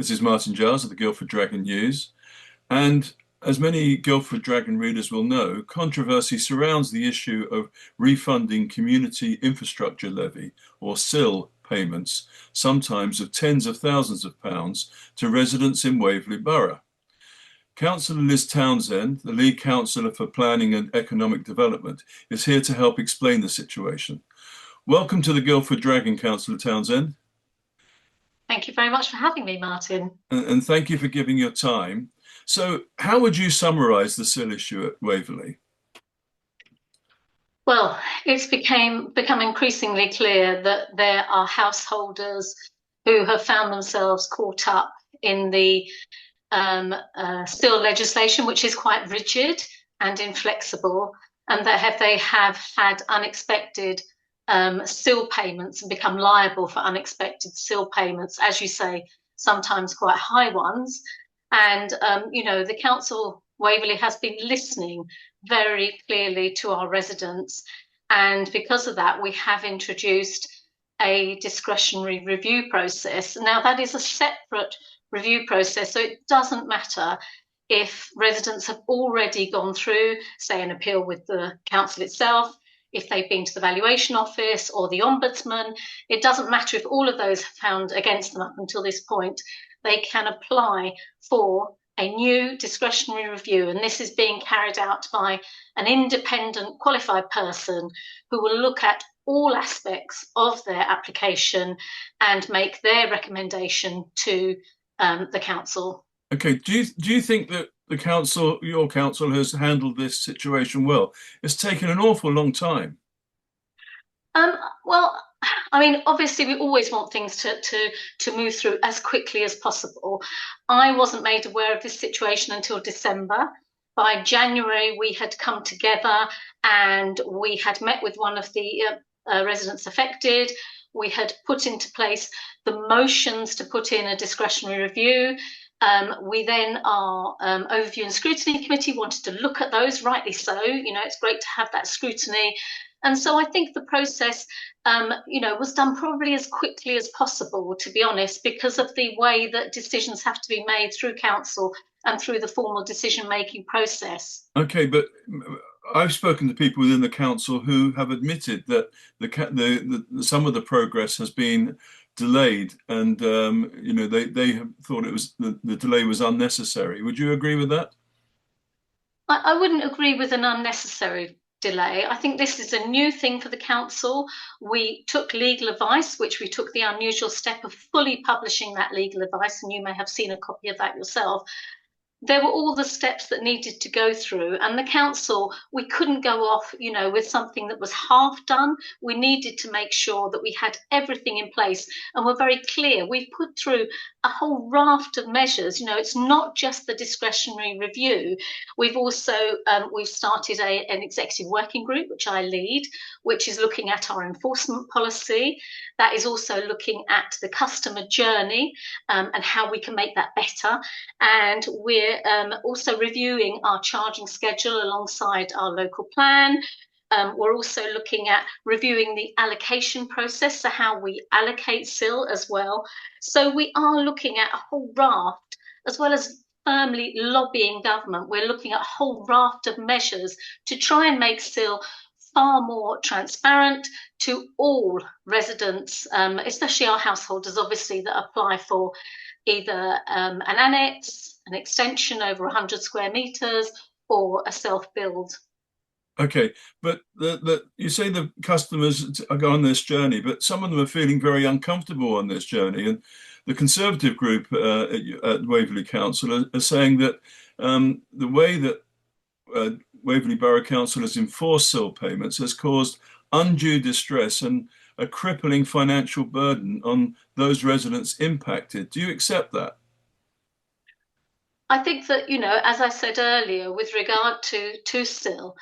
This is Martin Giles of the Guildford Dragon News. And as many Guildford Dragon readers will know, controversy surrounds the issue of refunding Community Infrastructure Levy, or CIL, payments, sometimes of tens of thousands of pounds, to residents in Waverley Borough. Councillor Liz Townsend, the lead councillor for Planning and Economic Development, is here to help explain the situation. Welcome to the Guildford Dragon, Councillor Townsend. Thank you very much for having me, Martin. And thank you for giving your time. So, how would you summarise the CIL issue at Waverley? Well, it's become increasingly clear that there are householders who have found themselves caught up in the CIL legislation, which is quite rigid and inflexible, and that they have had unexpected CIL payments and become liable for unexpected CIL payments, as you say, sometimes quite high ones. And, the Council Waverley has been listening very clearly to our residents. And because of that, we have introduced a discretionary review process. Now, that is a separate review process, so it doesn't matter if residents have already gone through, say, an appeal with the council itself, if they've been to the valuation office or the ombudsman. It doesn't matter if all of those have found against them up until this point. They can apply for a new discretionary review, and this is being carried out by an independent qualified person who will look at all aspects of their application and make their recommendation to the council. Okay, do you think that the council, your council, has handled this situation well? It's taken an awful long time. Well, I mean, obviously, we always want things to move through as quickly as possible. I wasn't made aware of this situation until December. By January, we had come together and we had met with one of the residents affected. We had put into place the motions to put in a discretionary review. We then, our overview and scrutiny committee wanted to look at those, rightly so. It's great to have that scrutiny. And so I think the process, was done probably as quickly as possible, to be honest, because of the way that decisions have to be made through council and through the formal decision-making process. Okay, but I've spoken to people within the council who have admitted that some of the progress has been delayed, and they have thought the delay was unnecessary. Would you agree with that? I wouldn't agree with an unnecessary delay. I think this is a new thing for the council. We took legal advice, which we took the unusual step of fully publishing that legal advice, and you may have seen a copy of that yourself. There were all the steps that needed to go through, and the council, we couldn't go off, with something that was half done. We needed to make sure that we had everything in place, and we're very clear. We've put through a whole raft of measures. It's not just the discretionary review. We've also we've started an executive working group, which I lead, which is looking at our enforcement policy. That is also looking at the customer journey and how we can make that better. And we're also reviewing our charging schedule alongside our local plan. We're also looking at reviewing the allocation process, so how we allocate CIL as well. So we are looking at a whole raft, as well as firmly lobbying government. We're looking at a whole raft of measures to try and make CIL far more transparent to all residents, especially our householders, obviously, that apply for either an annex, an extension over 100 square metres, or a self-build. Okay, but you say the customers are going on this journey, but some of them are feeling very uncomfortable on this journey. And the Conservative group at Waverley Council are saying that the way that Waverley Borough Council has enforced CIL payments has caused undue distress and a crippling financial burden on those residents impacted. Do you accept that? I think that, as I said earlier, with regard to CIL,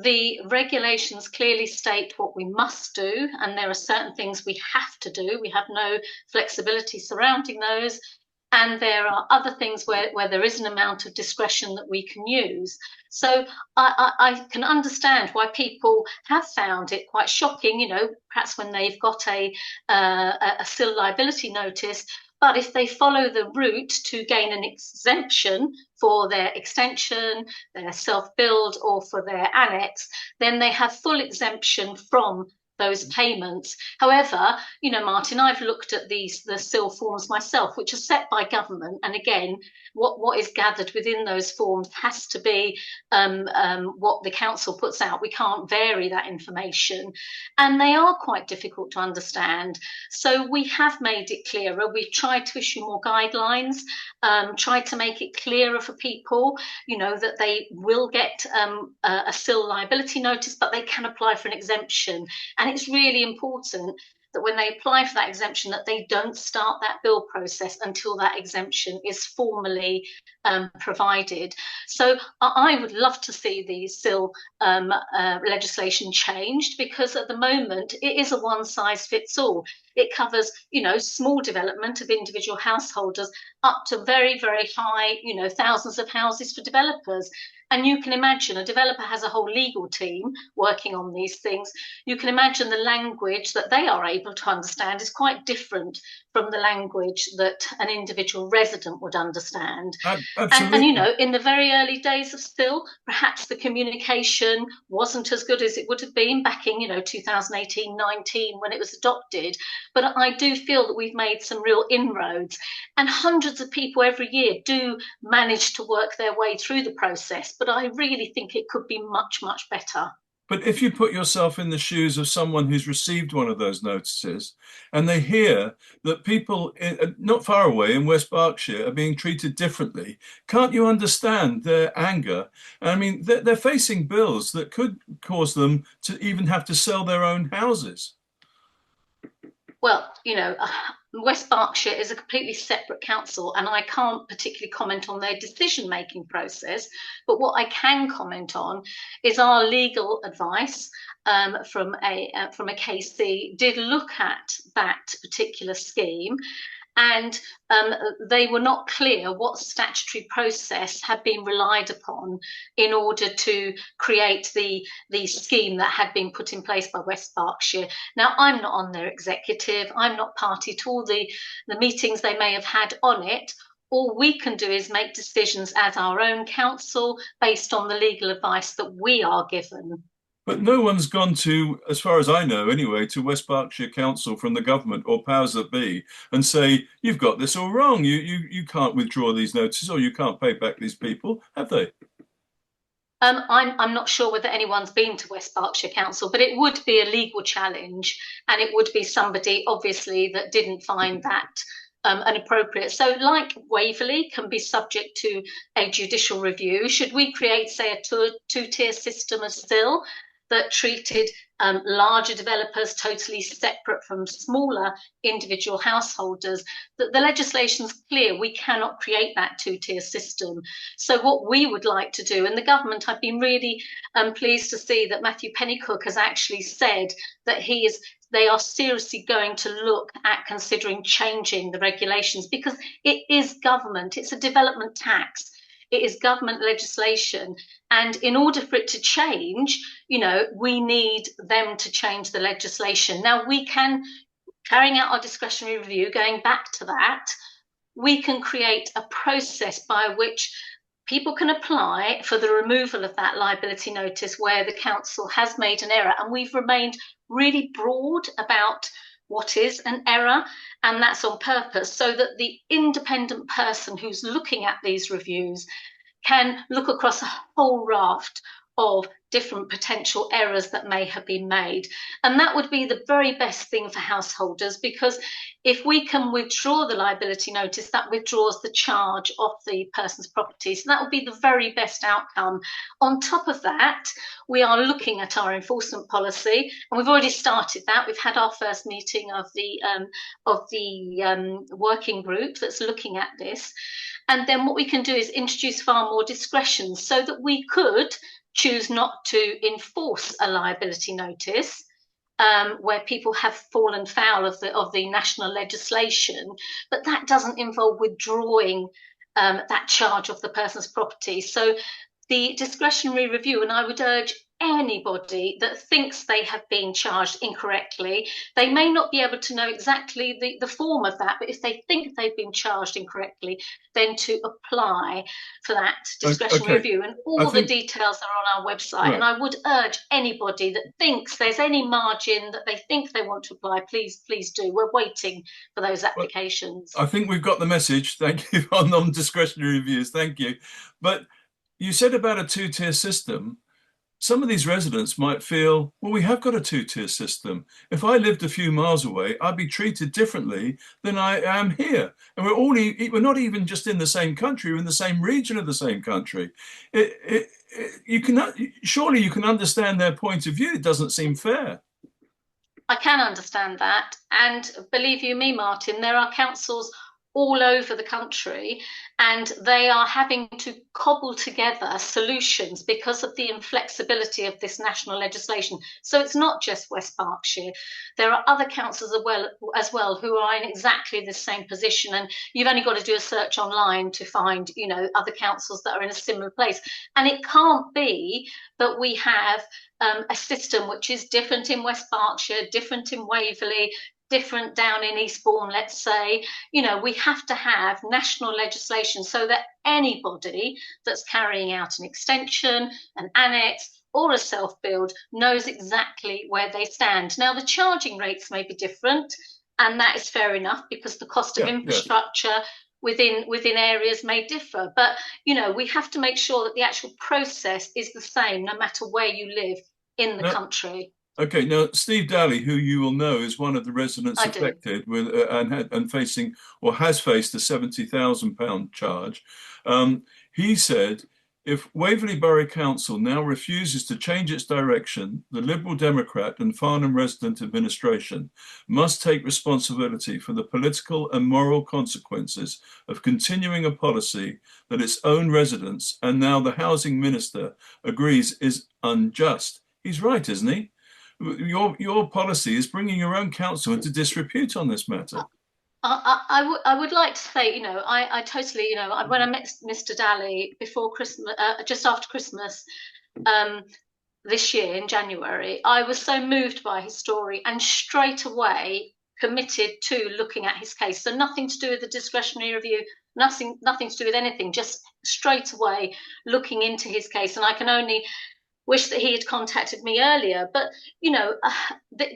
the regulations clearly state what we must do, and there are certain things we have to do. We have no flexibility surrounding those. And there are other things where there is an amount of discretion that we can use. So I can understand why people have found it quite shocking, perhaps when they've got a CIL liability notice, But if they follow the route to gain an exemption for their extension, their self-build, or for their annex, then they have full exemption from those payments. However, Martin, I've looked at the CIL forms myself, which are set by government. And again, what is gathered within those forms has to be what the council puts out. We can't vary that information. And they are quite difficult to understand. So we have made it clearer. We've tried to issue more guidelines, tried to make it clearer for people, that they will get a CIL liability notice, but they can apply for an exemption. And it's really important that when they apply for that exemption, that they don't start that bill process until that exemption is formally provided. So I would love to see the CIL legislation changed, because at the moment it is a one size fits all. It covers, small development of individual householders up to very, very high, thousands of houses for developers. And you can imagine a developer has a whole legal team working on these things. You can imagine the language that they are able to understand is quite different from the language that an individual resident would understand. And in the very early days of CIL, perhaps the communication wasn't as good as it would have been back in, 2018-19 when it was adopted. But I do feel that we've made some real inroads, and hundreds of people every year do manage to work their way through the process. But I really think it could be much, much better. But if you put yourself in the shoes of someone who's received one of those notices and they hear that people not far away in West Berkshire are being treated differently, can't you understand their anger? I mean, they're facing bills that could cause them to even have to sell their own houses. Well, West Berkshire is a completely separate council, and I can't particularly comment on their decision-making process. But what I can comment on is our legal advice from a KC did look at that particular scheme, and they were not clear what statutory process had been relied upon in order to create the scheme that had been put in place by West Berkshire. Now, I'm not on their executive. I'm not party to all the meetings they may have had on it. All we can do is make decisions as our own council based on the legal advice that we are given. But no one's gone to, as far as I know anyway, to West Berkshire Council from the government or powers that be and say, you've got this all wrong. You can't withdraw these notices, or you can't pay back these people, have they? I'm not sure whether anyone's been to West Berkshire Council, but it would be a legal challenge, and it would be somebody, obviously, that didn't find that an appropriate. So, like Waverley can be subject to a judicial review, should we create, say, a two-tier system of CIL that treated larger developers totally separate from smaller individual householders? The legislation's clear. We cannot create that two-tier system. So what we would like to do, and the government, I've been really pleased to see that Matthew Pennycook has actually said that they are seriously going to look at considering changing the regulations, because it is government. It's a development tax. It is government legislation. And in order for it to change, we need them to change the legislation. Now, we can, carrying out our discretionary review, going back to that, we can create a process by which people can apply for the removal of that liability notice where the council has made an error. And we've remained really broad about what is an error, and that's on purpose, so that the independent person who's looking at these reviews can look across a whole raft of different potential errors that may have been made. And that would be the very best thing for householders, because if we can withdraw the liability notice, that withdraws the charge off the person's property. So that would be the very best outcome. On top of that, we are looking at our enforcement policy, and we've already started that. We've had our first meeting of the working group that's looking at this. And then what we can do is introduce far more discretion, so that we could choose not to enforce a liability notice where people have fallen foul of the national legislation, but that doesn't involve withdrawing that charge of the person's property. So the discretionary review, and I would urge anybody that thinks they have been charged incorrectly, they may not be able to know exactly the form of that, but if they think they've been charged incorrectly, then to apply for that discretionary Okay, review. And I all the think details are on our website. And right. I would urge anybody that thinks there's any margin that they think they want to apply, please do. We're waiting for those Well, applications. I think we've got the message. Thank you on non-discretionary reviews. Thank you. But you said about a two-tier system. Some of these residents might feel, well, we have got a two-tier system. If I lived a few miles away, I'd be treated differently than I am here. And we're not even just in the same country, we're in the same region of the same country. You can surely you can understand their point of view. It doesn't seem fair. I can understand that. And believe you me, Martin, there are councils all over the country and they are having to cobble together solutions because of the inflexibility of this national legislation. So it's not just West Berkshire. There are other councils as well who are in exactly the same position. And you've only got to do a search online to find, other councils that are in a similar place. And it can't be that we have a system which is different in West Berkshire, different in Waverley, different down in Eastbourne, let's say. We have to have national legislation so that anybody that's carrying out an extension, an annex, or a self-build knows exactly where they stand. Now, the charging rates may be different, and that is fair enough because the cost of Yeah, yes. infrastructure within areas may differ. But, we have to make sure that the actual process is the same no matter where you live in the No, country. okay, now Steve Daly, who you will know is one of the residents I do. affected with and facing or has faced a £70,000 charge, he said if Waverley Borough Council now refuses to change its direction, the Liberal Democrat and Farnham resident administration must take responsibility for the political and moral consequences of continuing a policy that its own residents and now the housing minister agrees is unjust. He's right, isn't he? Your policy is bringing your own council into disrepute on this matter. I would like to say, I totally, when I met Mr. Daly before Christmas, just after Christmas, um, this year in January, I was so moved by his story and straight away committed to looking at his case. So nothing to do with the discretionary review, nothing to do with anything, just straight away looking into his case. And I can only wish that he had contacted me earlier. But,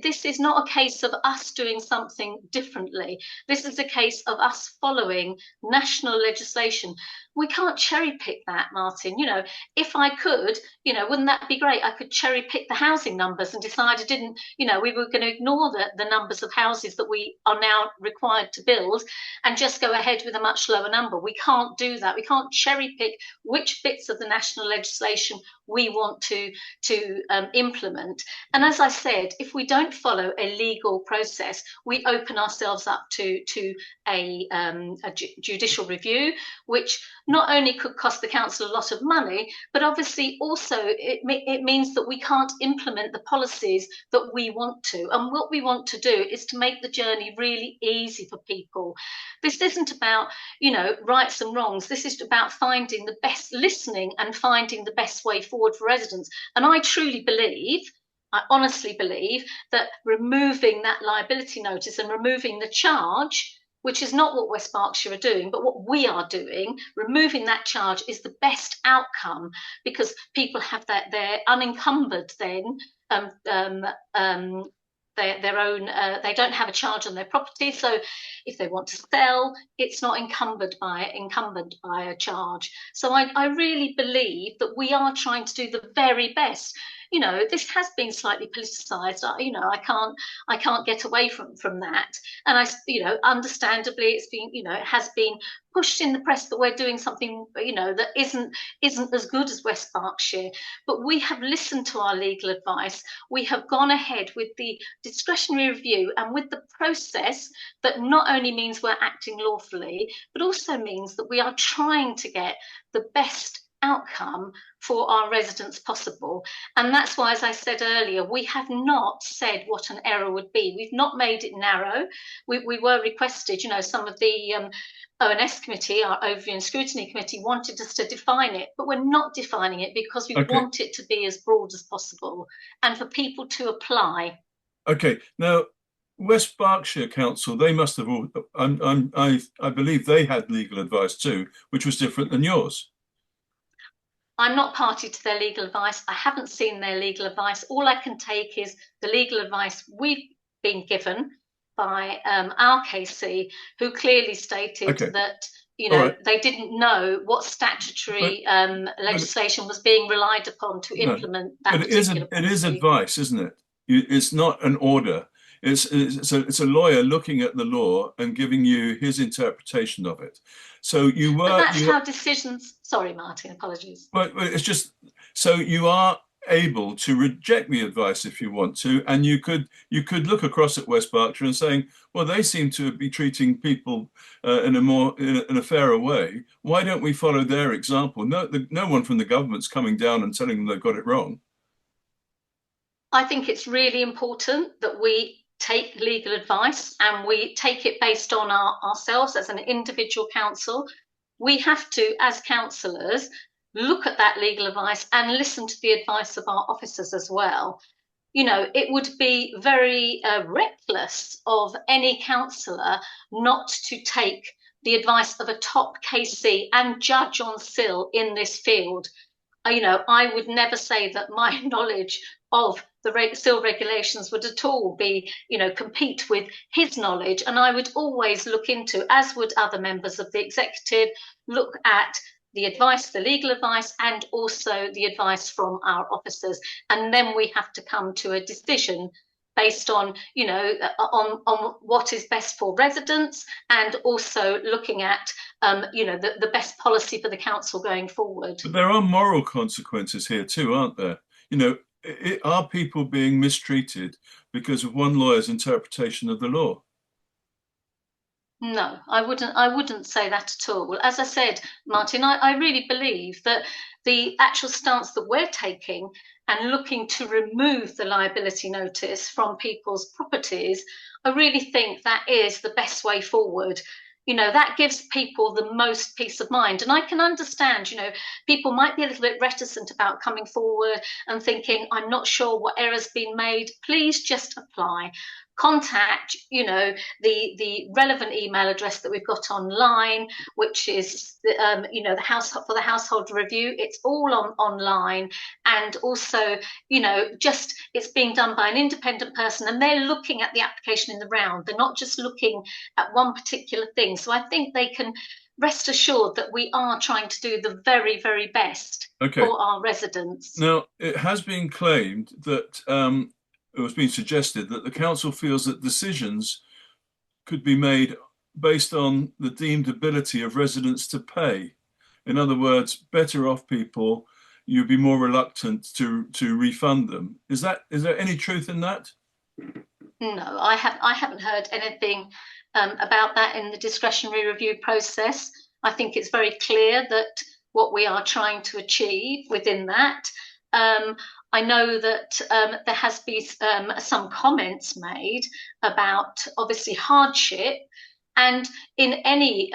this is not a case of us doing something differently. This is a case of us following national legislation. We can't cherry pick that, Martin. If I could, wouldn't that be great? I could cherry pick the housing numbers and decide I didn't, we were going to ignore the numbers of houses that we are now required to build and just go ahead with a much lower number. We can't do that. We can't cherry pick which bits of the national legislation we want to implement. And as I said, if we don't follow a legal process, we open ourselves up to a judicial review, which not only could cost the council a lot of money, but obviously also it means that we can't implement the policies that we want to. And what we want to do is to make the journey really easy for people. This isn't about, rights and wrongs. This is about finding the best, listening and finding the best way forward for residents. And I honestly believe that removing that liability notice and removing the charge, which is not what West Berkshire are doing, but what we are doing, removing that charge is the best outcome because people have that, they're unencumbered then. Um, um, um, their own, they don't have a charge on their property. So if they want to sell, it's not encumbered by a charge. So I really believe that we are trying to do the very best. This has been slightly politicised. I can't get away from that. And understandably, it's been, it has been pushed in the press that we're doing something, that isn't as good as West Berkshire. But we have listened to our legal advice. We have gone ahead with the discretionary review and with the process that not only means we're acting lawfully, but also means that we are trying to get the best outcome for our residents possible. And that's why, as I said earlier, we have not said what an error would be. We've not made it narrow. We were requested, some of the ONS committee, our Overview and Scrutiny Committee, wanted us to define it, but we're not defining it because we Okay. want it to be as broad as possible and for people to apply. Okay. Now, West Berkshire Council, they must have all, I believe they had legal advice too, which was different than yours. I'm not party to their legal advice. I haven't seen their legal advice. All I can take is the legal advice we've been given by our KC, who clearly stated Okay. that All right. they didn't know what But statutory but legislation was being relied upon to no, implement but that particular it is policy. advice, isn't it? It's not an order. It's a lawyer looking at the law and giving you his interpretation of it. So But that's you how decisions. Sorry, Martin. Apologies. but it's just so you are able to reject the advice if you want to, and you could look across at West Berkshire and saying, well, they seem to be treating people in a fairer way. Why don't we follow their example? No one from the government's coming down and telling them they've got it wrong. I think it's really important that we take legal advice and we take it based on ourselves as an individual council. We have to, as councillors, look at that legal advice and listen to the advice of our officers as well. It would be very reckless of any councillor not to take the advice of a top KC and judge on CIL in this field. I would never say that my knowledge of the CIL regulations would at all be, compete with his knowledge. And I would always look into, as would other members of the executive, look at the advice, the legal advice, and also the advice from our officers. And then we have to come to a decision based on, on what is best for residents and also looking at, the best policy for the council going forward. But there are moral consequences here too, aren't there? You know, are people being mistreated because of one lawyer's interpretation of the law? No, I wouldn't say that at all. As I said, Martin, I really believe that the actual stance that we're taking and looking to remove the liability notice from people's properties, I really think that is the best way forward. That gives people the most peace of mind. And I can understand, people might be a little bit reticent about coming forward and thinking, I'm not sure what error's been made. Please just apply. Contact, the relevant email address that we've got online, which is, the house for the household review. It's all online, and also, just it's being done by an independent person, and they're looking at the application in the round. They're not just looking at one particular thing. So I think they can rest assured that we are trying to do the very, very best Okay. for our residents. Now, it has been claimed that it was being suggested that the council feels that decisions could be made based on the deemed ability of residents to pay. In other words, better off people, you'd be more reluctant to refund them. Is there any truth in that? No, I haven't heard anything about that in the discretionary review process. I think it's very clear that what we are trying to achieve within that. I know that there has been some comments made about obviously hardship. And in any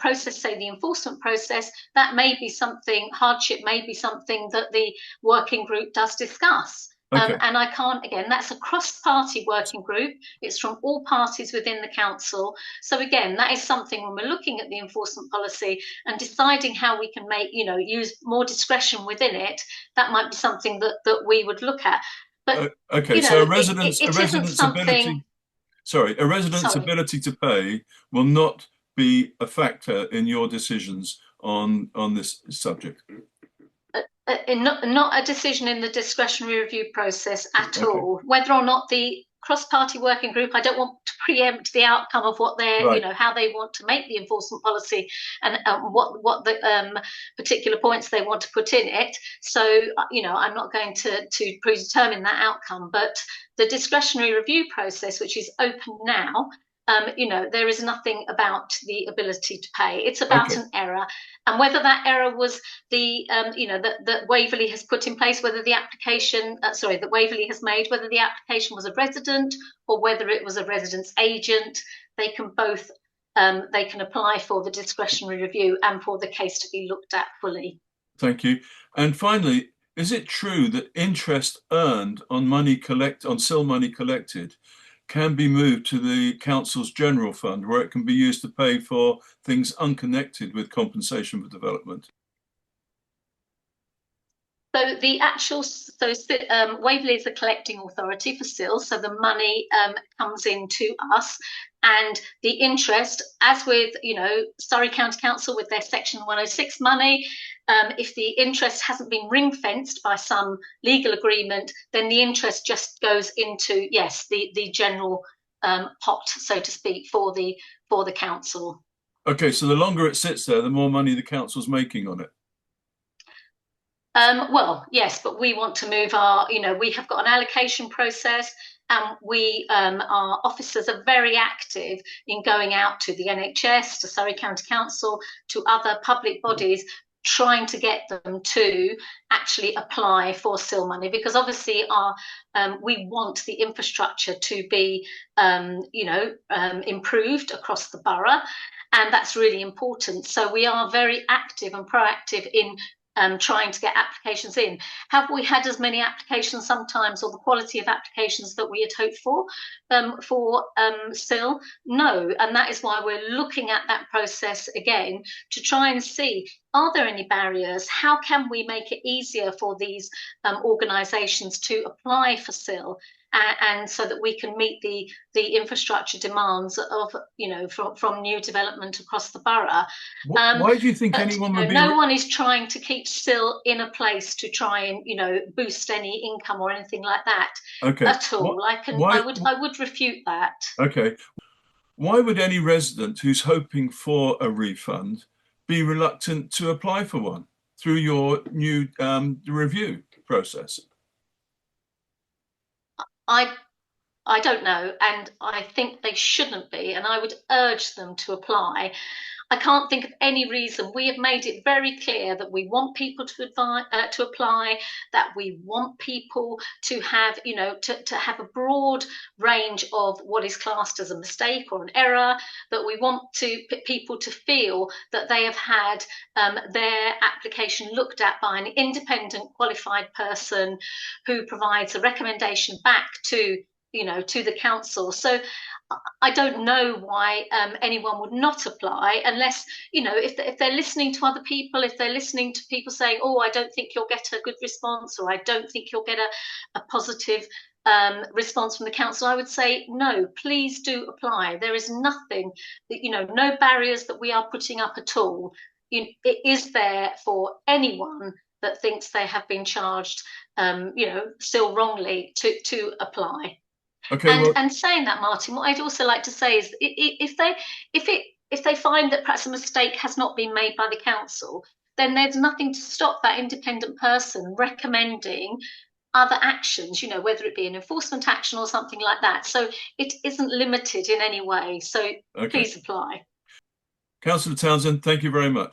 process, say the enforcement process, that may be something, hardship may be something that the working group does discuss. Okay. And I can't, again, that's a cross-party working group. It's from all parties within the council. So again, that is something when we're looking at the enforcement policy and deciding how we can make, use more discretion within it, that might be something that we would look at. But, Okay, so it isn't something. A resident's Sorry. ability to pay will not be a factor in your decisions on this subject. Not a decision in the discretionary review process at Okay, all. Whether or not the cross-party working group, I don't want to preempt the outcome of what they're, right. how they want to make the enforcement policy and what the particular points they want to put in it. So, I'm not going to predetermine that outcome. But the discretionary review process, which is open now, there is nothing about the ability to pay. It's about Okay. an error, and whether that error was that Waverley has put in place, whether the application, that Waverley has made, whether the application was a resident or whether it was a resident's agent, they can both they can apply for the discretionary review and for the case to be looked at fully. Thank you. And finally, is it true that interest earned on on CIL money collected can be moved to the council's general fund, where it can be used to pay for things unconnected with compensation for development? So the actual, Waverley is the collecting authority for CIL, so the money comes in to us, and the interest, as with Surrey County Council with their Section 106 money, if the interest hasn't been ring fenced by some legal agreement, then the interest just goes into the general pot, so to speak, for the council. Okay, so the longer it sits there, the more money the council's making on it. Well, yes, but we want to move we have got an allocation process, and our officers are very active in going out to the NHS, to Surrey County Council, to other public bodies, trying to get them to actually apply for CIL money, because obviously we want the infrastructure to be improved across the borough, and that's really important. So we are very active and proactive in trying to get applications in. Have we had as many applications sometimes, or the quality of applications that we had hoped for CIL? No, and that is why we're looking at that process again to try and see, are there any barriers? How can we make it easier for these organisations to apply for CIL? And so that we can meet the infrastructure demands of from new development across the borough. Why do you think But anyone would be? no one is trying to keep CIL in a place to try and boost any income or anything like that Okay. at all. Why? I would refute that. Okay. Why would any resident who's hoping for a refund be reluctant to apply for one through your new review process? I I don't know, and I think they shouldn't be, and I would urge them to apply. I can't think of any reason. We have made it very clear that we want people to apply, that we want people to have, to have a broad range of what is classed as a mistake or an error, that we want people to feel that they have had their application looked at by an independent qualified person who provides a recommendation back to the council. So I don't know why anyone would not apply unless, if they're listening to other people, if they're listening to people saying, oh, I don't think you'll get a good response, or I don't think you'll get a positive response from the council, I would say, no, please do apply. There is nothing that, no barriers that we are putting up at all. It is there for anyone that thinks they have been charged, still wrongly to apply. Okay, well, And saying that, Martin, what I'd also like to say is if they find that perhaps a mistake has not been made by the council, then there's nothing to stop that independent person recommending other actions, whether it be an enforcement action or something like that. So it isn't limited in any way. So okay. please apply. Councillor Townsend, thank you very much.